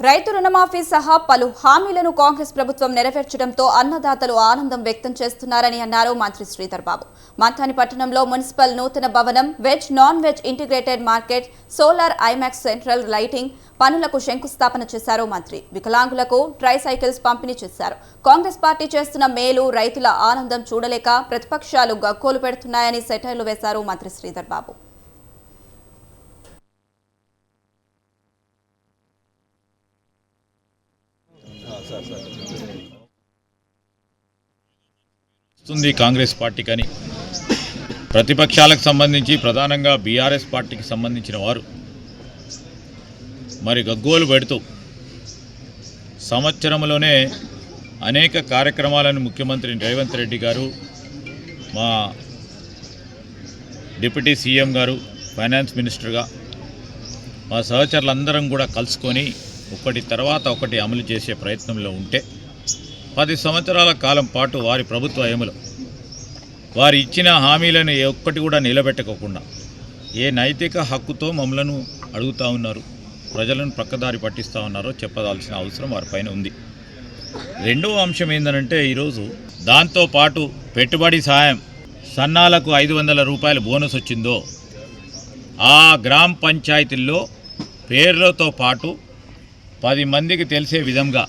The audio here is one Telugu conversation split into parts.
రైతు రుణమాఫీ సహా పలు హామీలను కాంగ్రెస్ ప్రభుత్వం నెరవేర్చడంతో అన్నదాతలు ఆనందం వ్యక్తం చేస్తున్నారని అన్నారు మంత్రి శ్రీధర్ బాబు. మంథాని పట్టణంలో మున్సిపల్ నూతన భవనం, veg non veg integrated market, solar IMAX central lighting పనులకు శంకుస్థాపన చేశారు మంత్రి. వికలాంగులకు ట్రై సైకిల్స్ పంపిణీ చేశారు. కాంగ్రెస్ పార్టీ చేస్తున్న మేలు రైతుల ఆనందం చూడలేక ప్రతిపక్షాలు గగ్గోలు పెడుతున్నాయని సెటైర్లు వేశారు మంత్రి శ్రీధర్ బాబు. కాంగ్రెస్ పార్టీ కానీ ప్రతిపక్షాలకు సంబంధించి ప్రధానంగా బీఆర్ఎస్ పార్టీకి సంబంధించిన వారు మరి గగ్గోలు పెడుతూ సంవత్సరంలోనే అనేక కార్యక్రమాలను ముఖ్యమంత్రి రేవంత్ రెడ్డి గారు, మా డిప్యూటీ సీఎం గారు, ఫైనాన్స్ మినిస్టర్గా మా సహచరులందరం కూడా కలుసుకొని ఒకటి తర్వాత ఒకటి అమలు చేసే ప్రయత్నంలో ఉంటే 10 సంవత్సరాల కాలం పాటు వారి ప్రభుత్వ హయాంలో వారు ఇచ్చిన హామీలను ఏ ఒక్కటి కూడా నిలబెట్టకోకుండా ఏ నైతిక హక్కుతో మమ్మలను అడుగుతూ ఉన్నారు, ప్రజలను ప్రక్కదారి పట్టిస్తూ ఉన్నారో చెప్పదాల్సిన అవసరం వారిపైన ఉంది. రెండవ అంశం ఏంటంటే ఈరోజు దాంతోపాటు పెట్టుబడి సాయం సన్నాలకు 500 రూపాయల బోనస్ వచ్చిందో ఆ గ్రామ పంచాయతీల్లో పేర్లతో పాటు 10 మందికి తెలిసే విధంగా,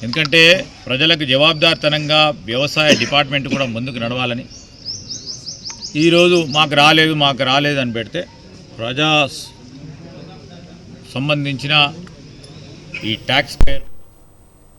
ఎందుకంటే ప్రజలకు జవాబుదారితనంగా వ్యవసాయ డిపార్ట్మెంట్ కూడా ముందుకు నడవాలని ఈరోజు మాకు రాలేదు అని పెడితే ప్రజా సంబంధించిన ఈ ట్యాక్స్ పేర్